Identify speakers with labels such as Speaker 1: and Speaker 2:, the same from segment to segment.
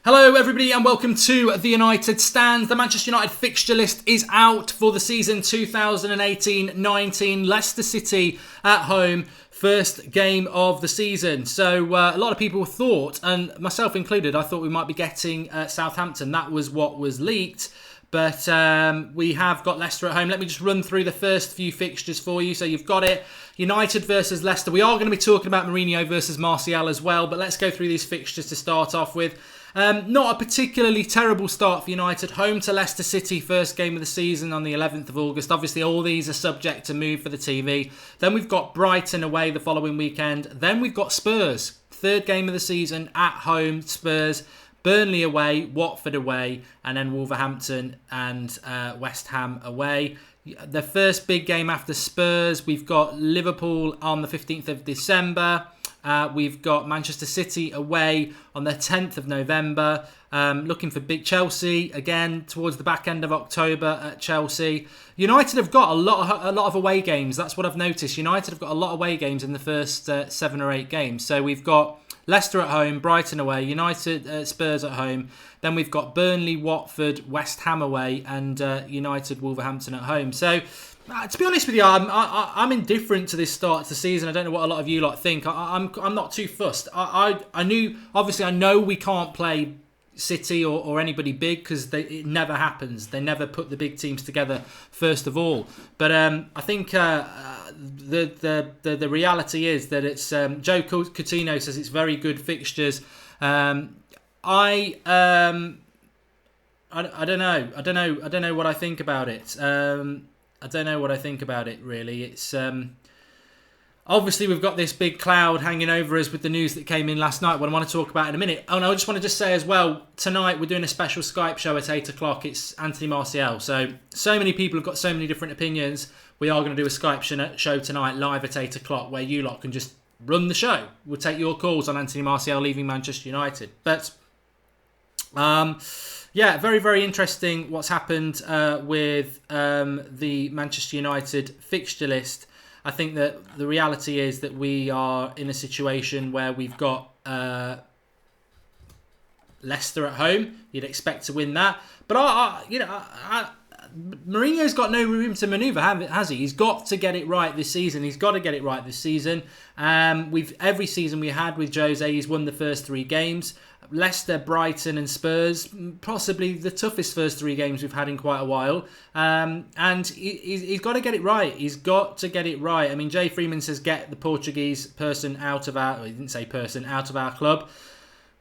Speaker 1: Hello everybody and welcome to the United Stand. The Manchester United fixture list is out for the season 2018-19. Leicester City at home, first game of the season. So a lot of people thought, and myself included, I thought we might be getting Southampton. That was what was leaked. But we have got Leicester at home. Let me just run through the first few fixtures for you. So you've got it. United versus Leicester. We are going to be talking about Mourinho versus Martial as well. But let's go through these fixtures to start off with. Not a particularly terrible start for United. Home to Leicester City, first game of the season on the 11th of August. Obviously, all these are subject to move for the TV. Then we've got Brighton away the following weekend. Then we've got Spurs, third game of the season at home, Spurs. Burnley away, Watford away, and then Wolverhampton and West Ham away. The first big game after Spurs, we've got Liverpool on the 15th of December. We've got Manchester City away on the 10th of November. Looking for big Chelsea again towards the back end of October at Chelsea. United have got a lot of away games. That's what I've noticed. United have got a lot of away games in the first 7 or 8 games. So we've got Leicester at home, Brighton away, United, Spurs at home. Then we've got Burnley, Watford, West Ham away, and United, Wolverhampton at home. So, to be honest with you, I'm indifferent to this start to the season. I don't know what a lot of you lot think. I'm not too fussed. I know we can't play City or anybody big because it never happens. They never put the big teams together first of all. But I think the reality is that it's Joe Coutinho says it's very good fixtures. I don't know what I think about it. I don't know what I think about it really. It's obviously, we've got this big cloud hanging over us with the news that came in last night, what I want to talk about in a minute. Oh, no, I just want to say as well, tonight we're doing a special Skype show at 8 o'clock. It's Anthony Martial. So many people have got so many different opinions. We are going to do a Skype show tonight live at 8 o'clock where you lot can just run the show. We'll take your calls on Anthony Martial leaving Manchester United. But, yeah, very, very interesting what's happened with the Manchester United fixture list. I think that the reality is that we are in a situation where we've got Leicester at home. You'd expect to win that. But, Mourinho's got no room to manoeuvre, has he? He's got to get it right this season. Every season we had with Jose, he's won the first 3 games. Leicester, Brighton and Spurs, possibly the toughest first 3 games we've had in quite a while. And he's got to get it right. He's got to get it right. I mean, Jay Freeman says get the Portuguese person out of our... Well, he didn't say person, out of our club.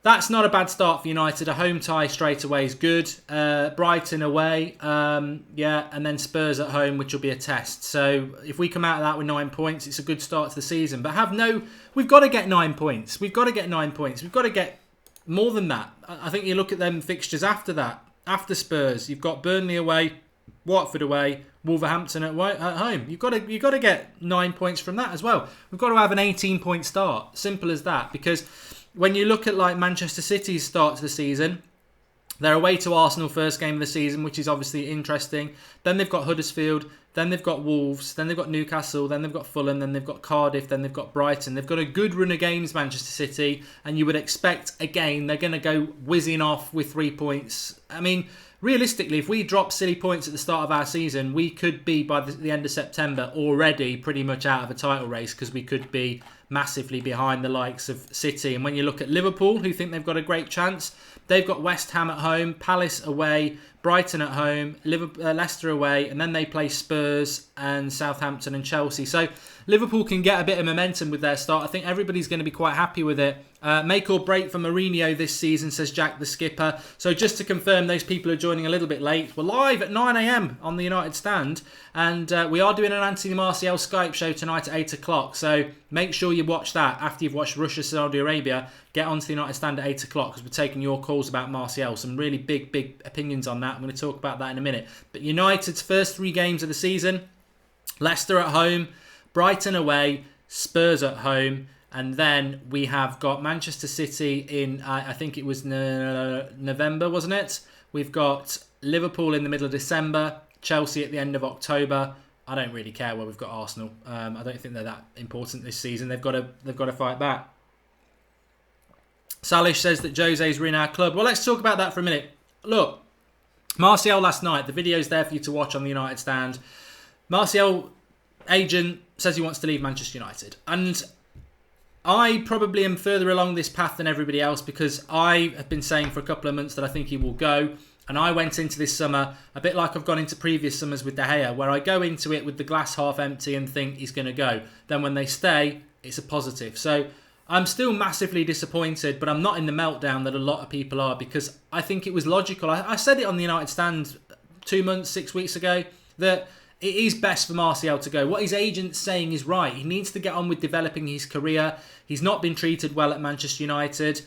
Speaker 1: That's not a bad start for United. A home tie straight away is good. Brighton away, and then Spurs at home, which will be a test. So if we come out of that with 9 points, it's a good start to the season. But we've got to get 9 points. We've got to get more than that. I think you look at them fixtures after that. After Spurs, you've got Burnley away, Watford away, Wolverhampton at home. You've got to get 9 points from that as well. We've got to have an 18-point start. Simple as that. Because when you look at like Manchester City's start to the season, they're away to Arsenal first game of the season, which is obviously interesting. Then they've got Huddersfield, then they've got Wolves, then they've got Newcastle, then they've got Fulham, then they've got Cardiff, then they've got Brighton. They've got a good run of games, Manchester City, and you would expect, again, they're going to go whizzing off with 3 points. I mean, realistically, if we drop silly points at the start of our season, we could be, by the end of September, already pretty much out of a title race because we could be massively behind the likes of City. And when you look at Liverpool, who think they've got a great chance, they've got West Ham at home, Palace away, Brighton at home, Leicester away, and then they play Spurs and Southampton and Chelsea. So Liverpool can get a bit of momentum with their start. I think everybody's going to be quite happy with it. Make or break for Mourinho this season, says Jack the skipper. So just to confirm, those people are joining a little bit late. We're live at 9 a.m. on the United Stand, and we are doing an Anthony Martial Skype show tonight at 8 o'clock. So make sure you watch that after you've watched Russia, Saudi Arabia. Get onto the United Stand at 8 o'clock because we're taking your calls about Martial. Some really big opinions on that. I'm going to talk about that in a minute. But United's first 3 games of the season, Leicester at home, Brighton away, Spurs at home, and then we have got Manchester City in, I think it was November, wasn't it? We've got Liverpool in the middle of December, Chelsea at the end of October. I don't really care where we've got Arsenal. I don't think they're that important this season. They've got to fight back. Salish says that Jose's in our club. Well, let's talk about that for a minute. Look, Martial last night, the video's there for you to watch on the United stand. Martial, agent, says he wants to leave Manchester United. And I probably am further along this path than everybody else because I have been saying for a couple of months that I think he will go. And I went into this summer a bit like I've gone into previous summers with De Gea, where I go into it with the glass half empty and think he's going to go. Then when they stay, it's a positive. So I'm still massively disappointed, but I'm not in the meltdown that a lot of people are because I think it was logical. I said it on the United stand 2 months, 6 weeks ago, that it is best for Martial to go. What his agent's saying is right. He needs to get on with developing his career. He's not been treated well at Manchester United.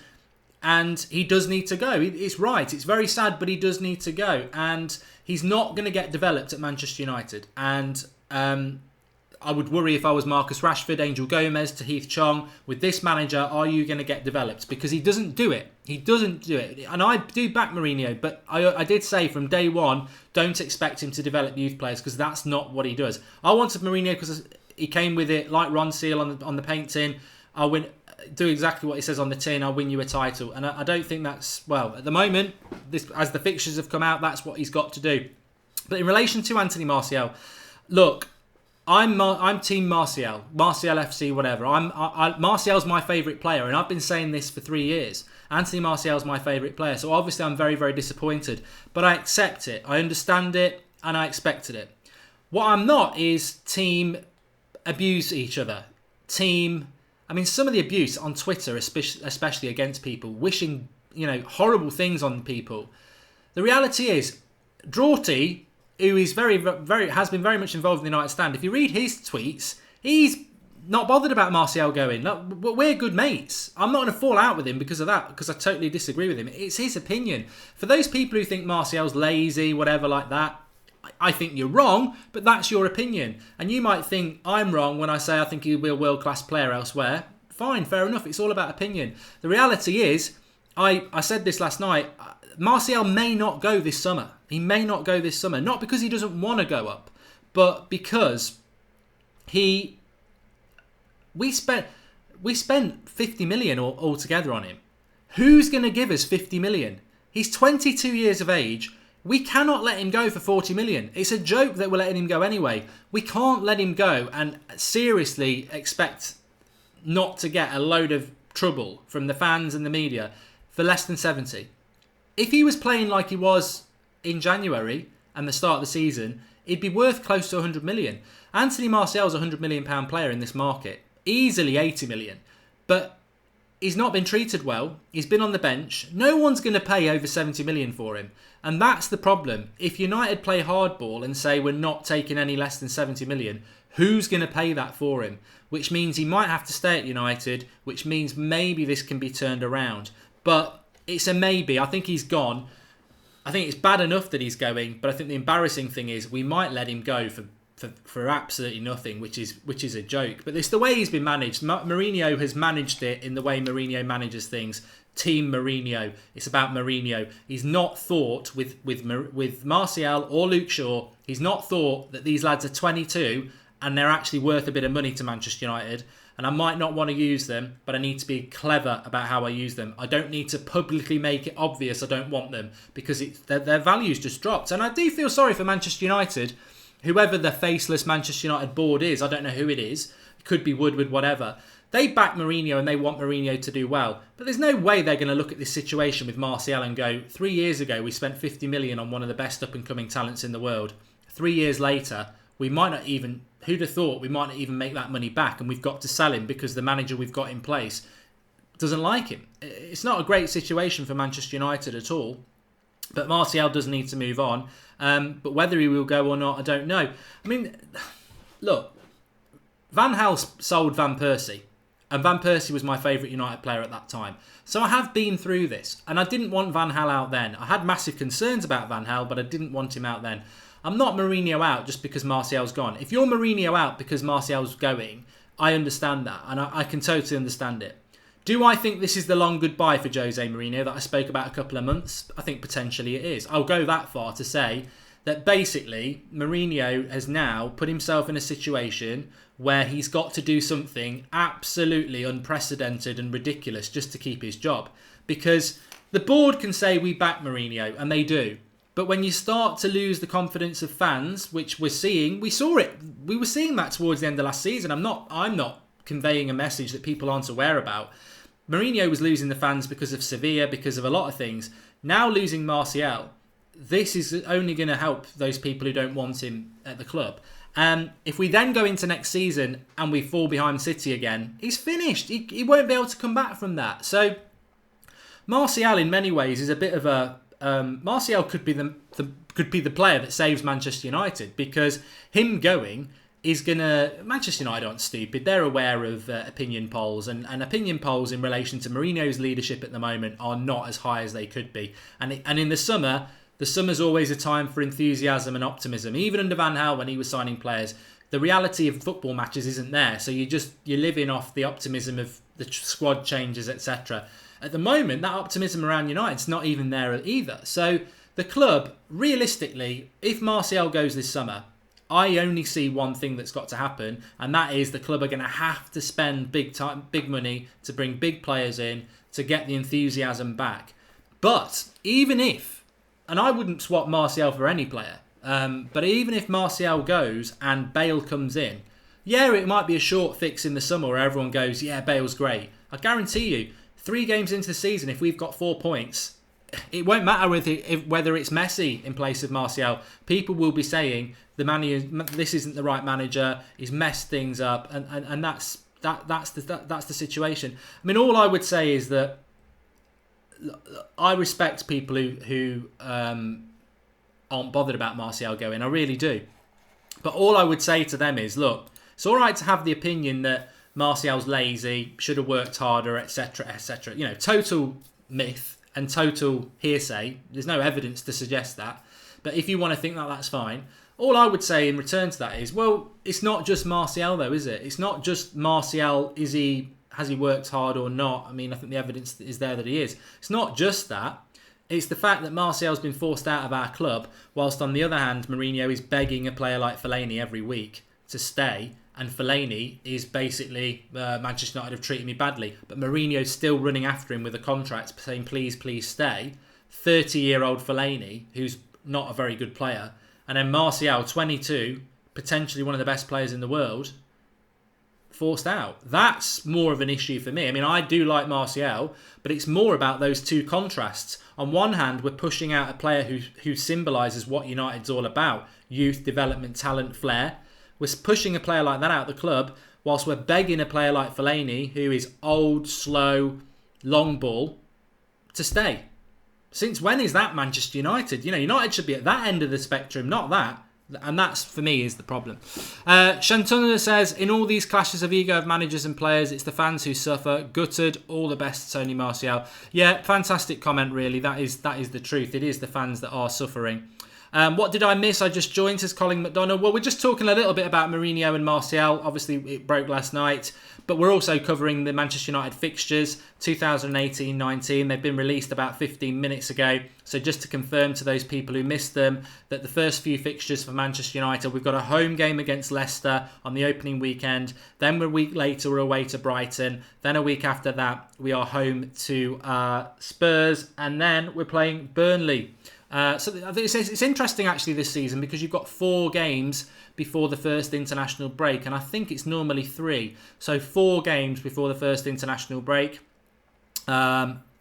Speaker 1: And he does need to go. It's right. It's very sad, but he does need to go. And he's not going to get developed at Manchester United. And I would worry if I was Marcus Rashford, Angel Gomez, Tahith Chong. With this manager, are you going to get developed? Because he doesn't do it. He doesn't do it. And I do back Mourinho, but I did say from day one, don't expect him to develop youth players because that's not what he does. I wanted Mourinho because he came with it like Ron Seal on the paint tin. I'll win. Do exactly what he says on the tin, I'll win you a title. And I don't think that's, well, at the moment, as the fixtures have come out, that's what he's got to do. But in relation to Anthony Martial, look, I'm Team Martial FC, whatever. Martial's my favourite player, and I've been saying this for 3 years. Anthony Martial's my favourite player, so obviously I'm very, very disappointed. But I accept it, I understand it, and I expected it. What I'm not is team abuse each other. Some of the abuse on Twitter, especially against people, wishing, horrible things on people. The reality is, Draughty, who is has been very much involved in the United stand, if you read his tweets, he's not bothered about Martial going. We're good mates. I'm not going to fall out with him because of that, because I totally disagree with him. It's his opinion. For those people who think Martial's lazy, whatever like that, I think you're wrong, but that's your opinion. And you might think I'm wrong when I say I think he'll be a world-class player elsewhere. Fine, fair enough. It's all about opinion. The reality is, I said this last night, Martial may not go this summer. He may not go this summer. Not because he doesn't want to go up, but because we spent 50 million altogether on him. Who's going to give us 50 million? He's 22 years of age. We cannot let him go for 40 million. It's a joke that we're letting him go anyway. We can't let him go and seriously expect not to get a load of trouble from the fans and the media for less than 70. If he was playing like he was in January and the start of the season, it'd be worth close to 100 million. Anthony Martial's a £100 million player in this market. Easily 80 million. But he's not been treated well. He's been on the bench. No one's going to pay over 70 million for him. And that's the problem. If United play hardball and say we're not taking any less than 70 million, who's going to pay that for him? Which means he might have to stay at United, which means maybe this can be turned around. But it's a maybe. I think he's gone. I think it's bad enough that he's going, but I think the embarrassing thing is we might let him go for absolutely nothing, which is a joke. But it's the way he's been managed. Mourinho has managed it in the way Mourinho manages things. Team Mourinho. It's about Mourinho. He's not thought with Martial or Luke Shaw. He's not thought that these lads are 22 and they're actually worth a bit of money to Manchester United. And I might not want to use them, but I need to be clever about how I use them. I don't need to publicly make it obvious I don't want them because their value's just dropped. And I do feel sorry for Manchester United. Whoever the faceless Manchester United board is, I don't know who it is. It could be Woodward, whatever. They back Mourinho and they want Mourinho to do well. But there's no way they're going to look at this situation with Martial and go, 3 years ago we spent 50 million on one of the best up-and-coming talents in the world. 3 years later, we might not even, who'd have thought we might not even make that money back, and we've got to sell him because the manager we've got in place doesn't like him. It's not a great situation for Manchester United at all. But Martial does need to move on. But whether he will go or not, I don't know. I mean, look, Van Gaal sold Van Persie. And Van Persie was my favourite United player at that time. So I have been through this. And I didn't want Van Gaal out then. I had massive concerns about Van Gaal, but I didn't want him out then. I'm not Mourinho out just because Martial's gone. If you're Mourinho out because Martial's going, I understand that. And I can totally understand it. Do I think this is the long goodbye for Jose Mourinho that I spoke about a couple of months? I think potentially it is. I'll go that far to say that basically Mourinho has now put himself in a situation where he's got to do something absolutely unprecedented and ridiculous just to keep his job. Because the board can say we back Mourinho, and they do. But when you start to lose the confidence of fans, which we saw it. We were seeing that towards the end of last season. I'm not conveying a message that people aren't aware about. Mourinho was losing the fans because of Sevilla, because of a lot of things. Now losing Martial, this is only going to help those people who don't want him at the club. If we then go into next season and we fall behind City again, he's finished. He won't be able to come back from that. So Martial, in many ways, is a bit of a Martial could be the player that saves Manchester United, because him going is gonna. Manchester United aren't stupid. They're aware of opinion polls, and opinion polls in relation to Mourinho's leadership at the moment are not as high as they could be. And in the summer. The summer's always a time for enthusiasm and optimism. Even under Van Gaal, when he was signing players, the reality of football matches isn't there. So you're living off the optimism of the squad changes, etc. At the moment, that optimism around United's not even there either. So the club, realistically, if Martial goes this summer, I only see one thing that's got to happen, and that is the club are going to have to spend big money to bring big players in to get the enthusiasm back. But even if, and I wouldn't swap Martial for any player, but even if Martial goes and Bale comes in, yeah, it might be a short fix in the summer where everyone goes, yeah, Bale's great. I guarantee you, 3 games into the season, if we've got 4 points, it won't matter whether it's Messi in place of Martial. People will be saying this isn't the right manager. He's messed things up, and that's the situation. I mean, all I would say is that I respect people who aren't bothered about Martial going. I really do. But all I would say to them is, look, it's all right to have the opinion that Martial's lazy, should have worked harder, etc., etc. You know, total myth and total hearsay. There's no evidence to suggest that. But if you want to think that, that's fine. All I would say in return to that is, well, it's not just Martial though, is it? It's not just Martial, has he worked hard or not? I mean, I think the evidence is there that he is. It's not just that. It's the fact that Martial's been forced out of our club, whilst on the other hand, Mourinho is begging a player like Fellaini every week to stay. And Fellaini is basically, Manchester United have treated me badly. But Mourinho's still running after him with a contract saying, please, please stay. 30-year-old Fellaini, who's not a very good player. And then Martial, 22, potentially one of the best players in the world, forced out. That's more of an issue for me. I mean, I do like Martial, but it's more about those two contrasts. On one hand, we're pushing out a player who symbolises what United's all about. Youth, development, talent, flair. We're pushing a player like that out of the club, whilst we're begging a player like Fellaini, who is old, slow, long ball, to stay. Since when is that Manchester United? You know, United should be at that end of the spectrum, not that. And that's, for me, is the problem. Shantuna says, in all these clashes of ego of managers and players, it's the fans who suffer. Gutted. All the best, Tony Martial. Yeah, fantastic comment, really. That is the truth. It is the fans that are suffering. What did I miss? I just joined, says Colin McDonald. Well, we're just talking a little bit about Mourinho and Martial. Obviously, it broke last night. But we're also covering the Manchester United fixtures, 2018-19. They've been released about 15 minutes ago. So just to confirm to those people who missed them, that the first few fixtures for Manchester United, we've got a home game against Leicester on the opening weekend. Then a week later, we're away to Brighton. Then a week after that, we are home to Spurs. And then we're playing Burnley. So it's interesting actually this season, because you've got 4 games before the first international break, and I think it's normally 3. So 4 games before the first international break.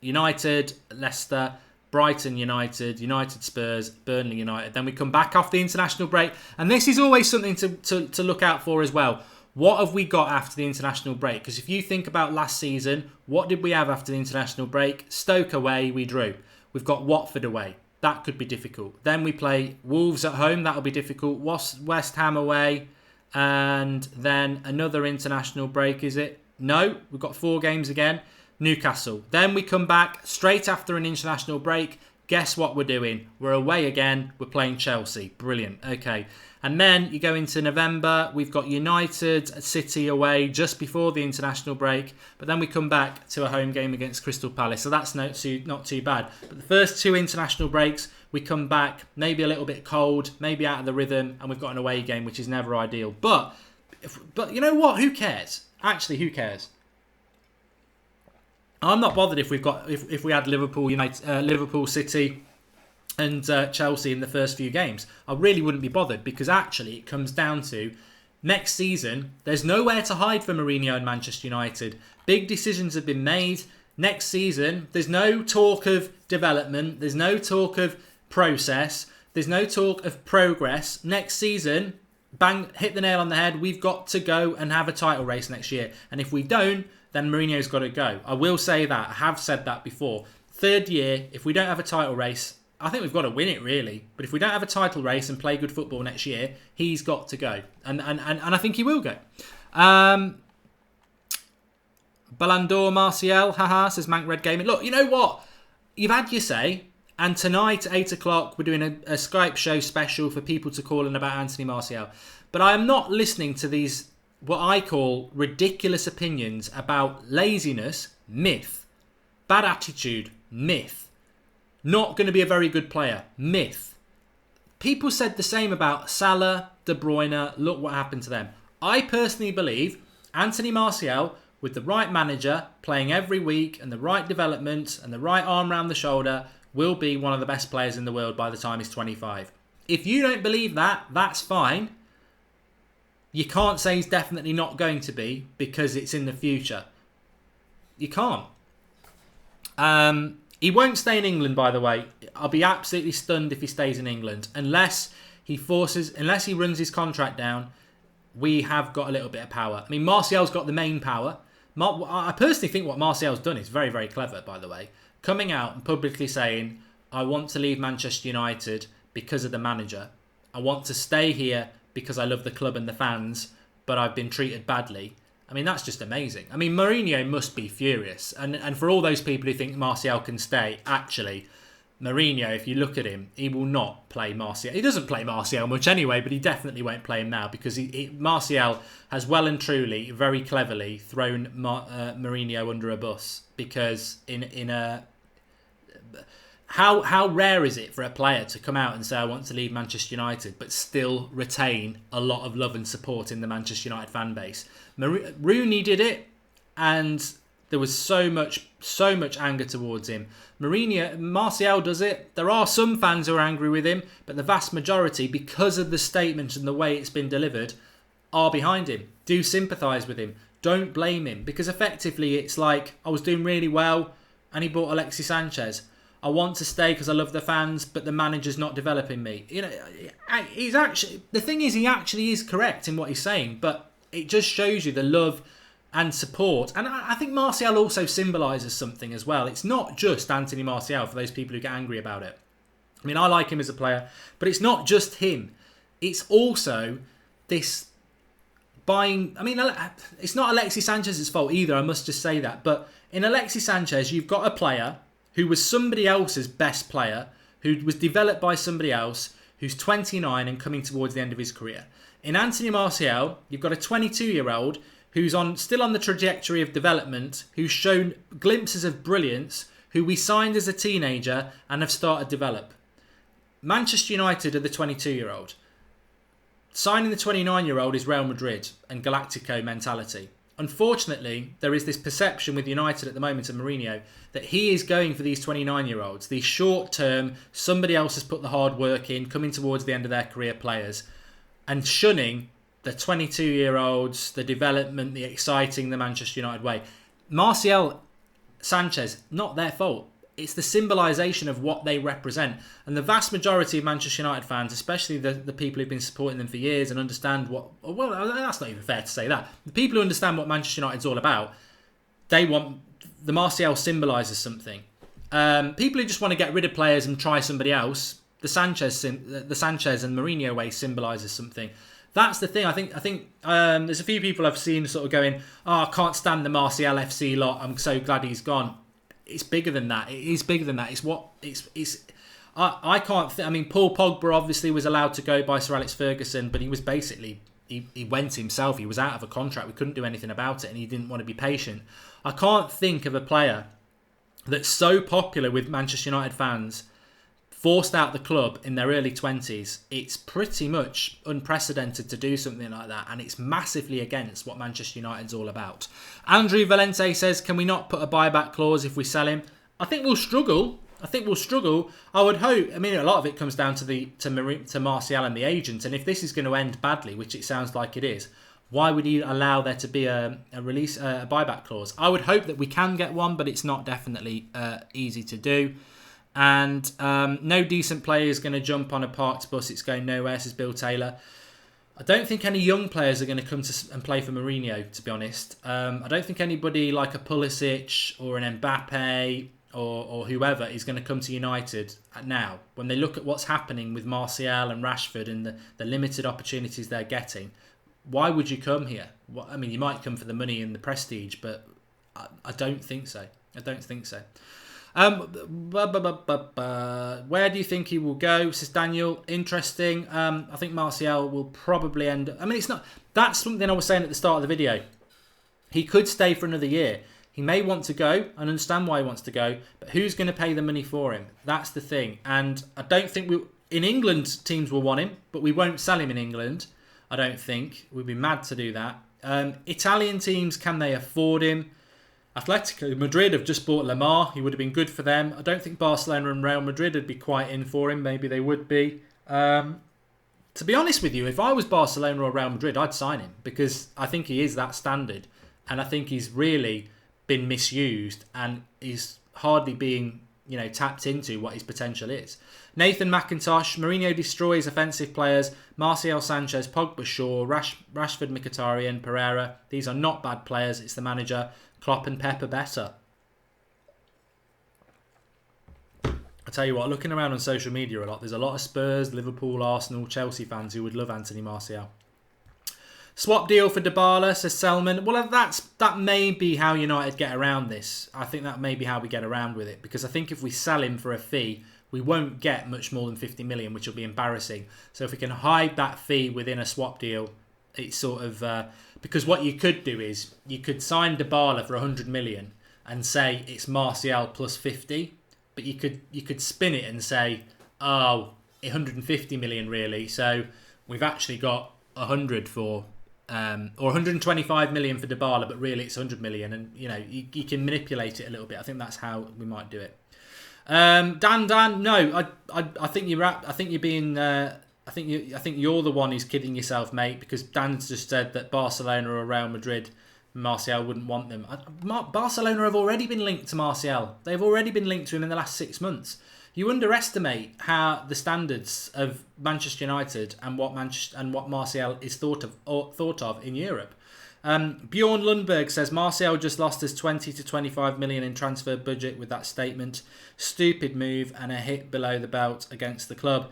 Speaker 1: United, Leicester, Brighton United, United Spurs, Burnley United. Then we come back off the international break, and this is always something to look out for as well. What have we got after the international break? Because if you think about last season, what did we have after the international break? Stoke away, we drew. We've got Watford away. That could be difficult. Then we play Wolves at home. That'll be difficult. West Ham away. And then another international break, is it? No, we've got 4 games again. Newcastle. Then we come back straight after an international break. Guess what we're doing? We're away again. We're playing Chelsea. Brilliant. Okay. And then you go into November. We've got United City away just before the international break. But then we come back to a home game against Crystal Palace. So that's not too bad. But the first 2 international breaks, we come back maybe a little bit cold, maybe out of the rhythm. And we've got an away game, which is never ideal. But But you know what? Who cares? Actually, who cares? I'm not bothered if we had Liverpool United, Liverpool City, and Chelsea in the first few games. I really wouldn't be bothered, because actually it comes down to next season. There's nowhere to hide for Mourinho and Manchester United. Big decisions have been made. Next season, there's no talk of development. There's no talk of process. There's no talk of progress. Next season, bang, hit the nail on the head. We've got to go and have a title race next year. And if we don't, then Mourinho's got to go. I will say that. I have said that before. Third year, if we don't have a title race, I think we've got to win it, really. But if we don't have a title race and play good football next year, he's got to go. And I think he will go. Ballon d'Or Martial, haha, says Mank Red Gaming. Look, you know what? You've had your say. And tonight at 8 o'clock, we're doing a Skype show special for people to call in about Anthony Martial. But I am not listening to these, what I call ridiculous opinions about laziness, myth. Bad attitude, myth. Not going to be a very good player, myth. People said the same about Salah, De Bruyne. Look what happened to them. I personally believe Anthony Martial, with the right manager, playing every week, and the right development, and the right arm round the shoulder, will be one of the best players in the world by the time he's 25. If you don't believe that, that's fine. You can't say he's definitely not going to be, because it's in the future. You can't. He won't stay in England, by the way. I'll be absolutely stunned if he stays in England. Unless he runs his contract down, we have got a little bit of power. I mean, Martial's got the main power. I personally think what Martial's done is very, very clever, by the way. Coming out and publicly saying, I want to leave Manchester United because of the manager. I want to stay here because I love the club and the fans, but I've been treated badly. I mean, that's just amazing. I mean, Mourinho must be furious. And for all those people who think Martial can stay, actually, Mourinho, if you look at him, he will not play Martial. He doesn't play Martial much anyway, but he definitely won't play him now, because Martial has well and truly, very cleverly thrown Mourinho under a bus. Because how rare is it for a player to come out and say, I want to leave Manchester United, but still retain a lot of love and support in the Manchester United fan base? Rooney did it, and there was so much anger towards him. Martial does it. There are some fans who are angry with him, but the vast majority, because of the statement and the way it's been delivered, are behind him. Do sympathise with him. Don't blame him, because effectively it's like, I was doing really well and he bought Alexis Sanchez. I want to stay because I love the fans, but the manager's not developing me. You know, the thing is, he actually is correct in what he's saying, but it just shows you the love and support. And I think Martial also symbolises something as well. It's not just Anthony Martial, for those people who get angry about it. I mean, I like him as a player, but it's not just him. It's also this buying. I mean, it's not Alexis Sanchez's fault either, I must just say that. But in Alexis Sanchez, you've got a player who was somebody else's best player, who was developed by somebody else, who's 29 and coming towards the end of his career. In Anthony Martial, you've got a 22-year-old who's still on the trajectory of development, who's shown glimpses of brilliance, who we signed as a teenager and have started to develop. Manchester United are the 22-year-old. Signing the 29-year-old is Real Madrid and Galactico mentality. Unfortunately, there is this perception with United at the moment and Mourinho that he is going for these 29-year-olds, these short-term, somebody else has put the hard work in, coming towards the end of their career players, and shunning the 22-year-olds, the development, the exciting, the Manchester United way. Martial, Sanchez, not their fault. It's the symbolisation of what they represent. And the vast majority of Manchester United fans, especially the people who've been supporting them for years and understand what... Well, that's not even fair to say that. The people who understand what Manchester United's all about, they want... The Martial symbolises something. People who just want to get rid of players and try somebody else, the Sanchez and Mourinho way symbolises something. That's the thing. I think there's a few people I've seen sort of going, I can't stand the Martial FC lot. I'm so glad he's gone. It's bigger than that. It is bigger than that. I can't. I mean, Paul Pogba obviously was allowed to go by Sir Alex Ferguson, but he was basically he went himself. He was out of a contract. We couldn't do anything about it, and he didn't want to be patient. I can't think of a player that's so popular with Manchester United fans forced out the club in their early 20s. It's pretty much unprecedented to do something like that, and it's massively against what Manchester United's all about. Andrew Valente says, can we not put a buyback clause if we sell him? I think we'll struggle. I would hope. I mean, a lot of it comes down to Martial and the agent, and if this is going to end badly, which it sounds like it is, why would you allow there to be a buyback clause? I would hope that we can get one, but it's not definitely easy to do. And no decent player is going to jump on a parked bus. It's going nowhere, says Bill Taylor. I don't think any young players are going to come and play for Mourinho, to be honest. I don't think anybody like a Pulisic or an Mbappe or whoever is going to come to United now. When they look at what's happening with Martial and Rashford and the limited opportunities they're getting, why would you come here? I mean, you might come for the money and the prestige, but I don't think so. Where do you think he will go, says Daniel? Interesting. I think Martial will probably end up... I mean, it's not... That's something I was saying at the start of the video. He could stay for another year. He may want to go. I understand why he wants to go. But who's going to pay the money for him? That's the thing. And I don't think we... In England, teams will want him, but we won't sell him in England. I don't think. We'd be mad to do that. Italian teams, can they afford him? Atletico Madrid have just bought Lamar. He would have been good for them. I don't think Barcelona and Real Madrid would be quite in for him. Maybe they would be. To be honest with you, if I was Barcelona or Real Madrid, I'd sign him because I think he is that standard. And I think he's really been misused and is hardly being, tapped into what his potential is. Nathan McIntosh, Mourinho destroys offensive players. Martial, Sanchez, Pogba, Shaw, Rashford, Mkhitaryan, Pereira. These are not bad players. It's the manager. Klopp and Pep are better. I tell you what, looking around on social media a lot, there's a lot of Spurs, Liverpool, Arsenal, Chelsea fans who would love Anthony Martial. Swap deal for Dybala, says Selman. Well, that may be how United get around this. I think that may be how we get around with it. Because I think if we sell him for a fee, we won't get much more than 50 million, which will be embarrassing. So if we can hide that fee within a swap deal, it's sort of... because what you could do is, you could sign Dybala for 100 million and say it's Martial plus 50. But you could spin it and say, 150 million really. So we've actually got 100 for... or 125 million for Dybala, but really it's 100 million, and you can manipulate it a little bit. I think that's how we might do it. Dan, no, I think you're being. I think you're the one who's kidding yourself, mate, because Dan's just said that Barcelona or Real Madrid, Martial wouldn't want them. Barcelona have already been linked to Martial. They've already been linked to him in the last 6 months. You underestimate how the standards of Manchester United and what Martial is thought of in Europe. Bjorn Lundberg says Martial just lost his 20 to 25 million in transfer budget with that statement. Stupid move and a hit below the belt against the club.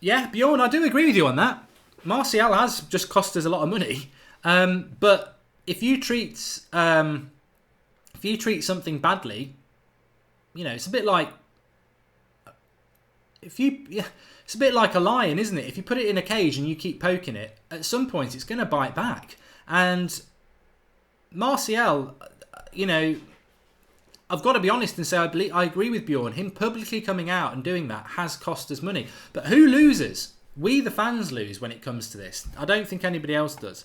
Speaker 1: Yeah, Bjorn, I do agree with you on that. Martial has just cost us a lot of money. But if you treat something badly, it's a bit like it's a bit like a lion, isn't it? If you put it in a cage and you keep poking it, at some point it's going to bite back. And Martial, I've got to be honest and say I agree with Bjorn. Him publicly coming out and doing that has cost us money. But who loses? We, the fans, lose when it comes to this. I don't think anybody else does.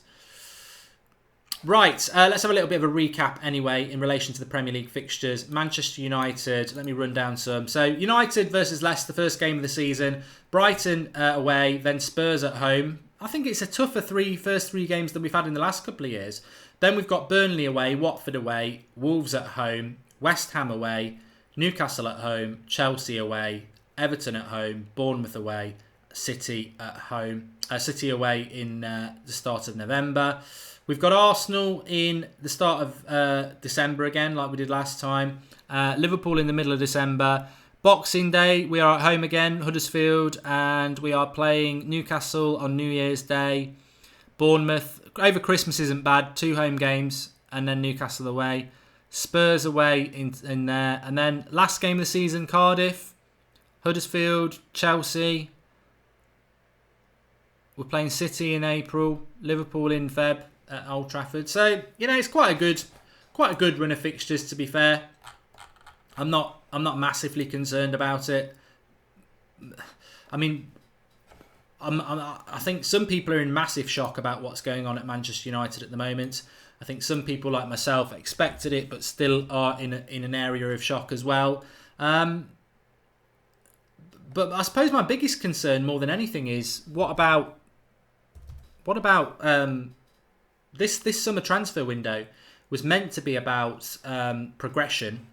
Speaker 1: Right, let's have a little bit of a recap anyway in relation to the Premier League fixtures. Manchester United, let me run down some. So United versus Leicester, first game of the season. Brighton away, then Spurs at home. I think it's a tougher first three games than we've had in the last couple of years. Then we've got Burnley away, Watford away, Wolves at home, West Ham away, Newcastle at home, Chelsea away, Everton at home, Bournemouth away, City at home. City away in the start of November. We've got Arsenal in the start of December again, like we did last time. Liverpool in the middle of December. Boxing Day, we are at home again, Huddersfield, and we are playing Newcastle on New Year's Day. Bournemouth, over Christmas isn't bad, 2 home games, and then Newcastle away. Spurs away in there, and then last game of the season, Cardiff, Huddersfield, Chelsea. We're playing City in April, Liverpool in Feb at Old Trafford. So, it's quite a good run of fixtures, to be fair. I'm not massively concerned about it. I mean, I think some people are in massive shock about what's going on at Manchester United at the moment. I think some people like myself expected it, but still are in an area of shock as well. But I suppose my biggest concern, more than anything, is what about this summer transfer window was meant to be about progression.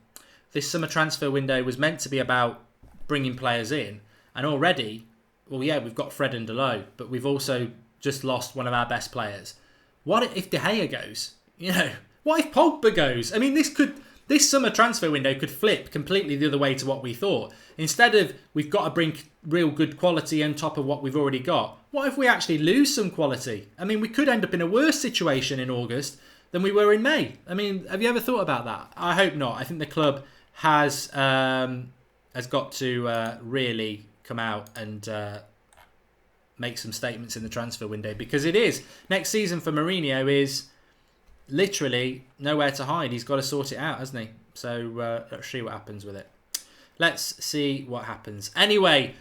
Speaker 1: This summer transfer window was meant to be about bringing players in, and already. Well, yeah, we've got Fred and Delo, but we've also just lost one of our best players. What if De Gea goes? What if Pogba goes? I mean, this summer transfer window could flip completely the other way to what we thought. Instead of we've got to bring real good quality on top of what we've already got, what if we actually lose some quality? I mean, we could end up in a worse situation in August than we were in May. I mean, have you ever thought about that? I hope not. I think the club has got to really come out and make some statements in the transfer window, because it is next season for Mourinho is literally nowhere to hide. He's got to sort it out, hasn't he? So let's see what happens with it. Let's see what happens. Anyway,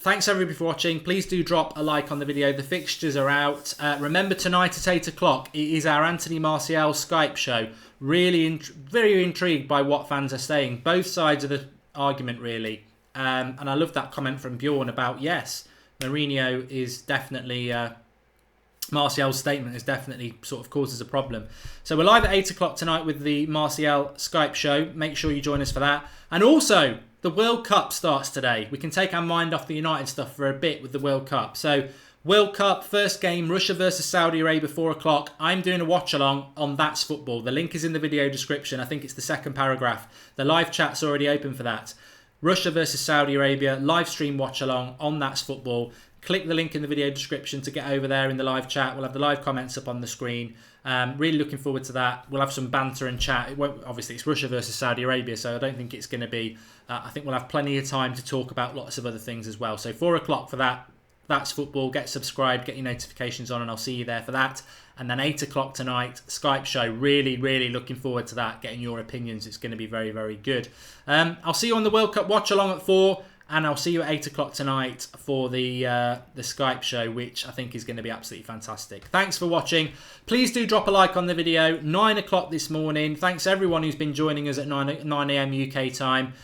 Speaker 1: thanks everybody for watching. Please do drop a like on the video. The fixtures are out. Remember, tonight at 8 o'clock it is our Anthony Martial Skype show. Really very intrigued by what fans are saying, both sides of the argument really. And I love that comment from Bjorn about, yes, Mourinho is definitely, Martial's statement is definitely sort of causes a problem. So we're live at 8 o'clock tonight with the Martial Skype show. Make sure you join us for that. And also, the World Cup starts today. We can take our mind off the United stuff for a bit with the World Cup. So, World Cup, first game, Russia versus Saudi Arabia, 4 o'clock. I'm doing a watch-along on That's Football. The link is in the video description. I think it's the second paragraph. The live chat's already open for that. Russia versus Saudi Arabia, live stream watch along on That's Football. Click the link in the video description to get over there in the live chat. We'll have the live comments up on the screen. Really looking forward to that. We'll have some banter and chat. Obviously, it's Russia versus Saudi Arabia, so I don't think it's going to be... I think we'll have plenty of time to talk about lots of other things as well. So 4 o'clock for that. That's Football. Get subscribed, get your notifications on, and I'll see you there for that. And then 8 o'clock tonight, Skype show. Really, really looking forward to that, getting your opinions. It's going to be very, very good. I'll see you on the World Cup watch along at 4, and I'll see you at 8 o'clock tonight for the Skype show, which I think is going to be absolutely fantastic. Thanks for watching. Please do drop a like on the video. 9 o'clock this morning. Thanks everyone who's been joining us at 9 a.m. UK time.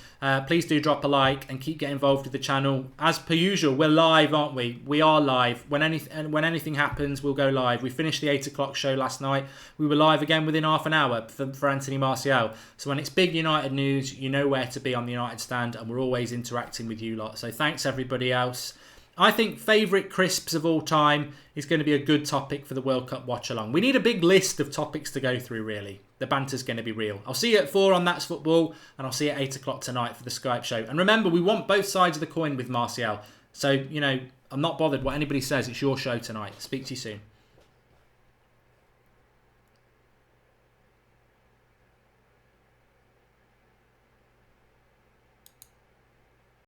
Speaker 1: Please do drop a like and keep getting involved with the channel. As per usual, we're live, aren't we? We are live. When anything happens, we'll go live. We finished the 8 o'clock show last night. We were live again within half an hour for Anthony Martial. So when it's big United news, you know where to be on the United stand, and we're always interacting with you lot. So thanks everybody else. I think favourite crisps of all time is going to be a good topic for the World Cup watch along. We need a big list of topics to go through, really. The banter's going to be real. I'll see you at 4 on That's Football, and I'll see you at 8 o'clock tonight for the Skype show. And remember, we want both sides of the coin with Martial. So, I'm not bothered what anybody says. It's your show tonight. Speak to you soon.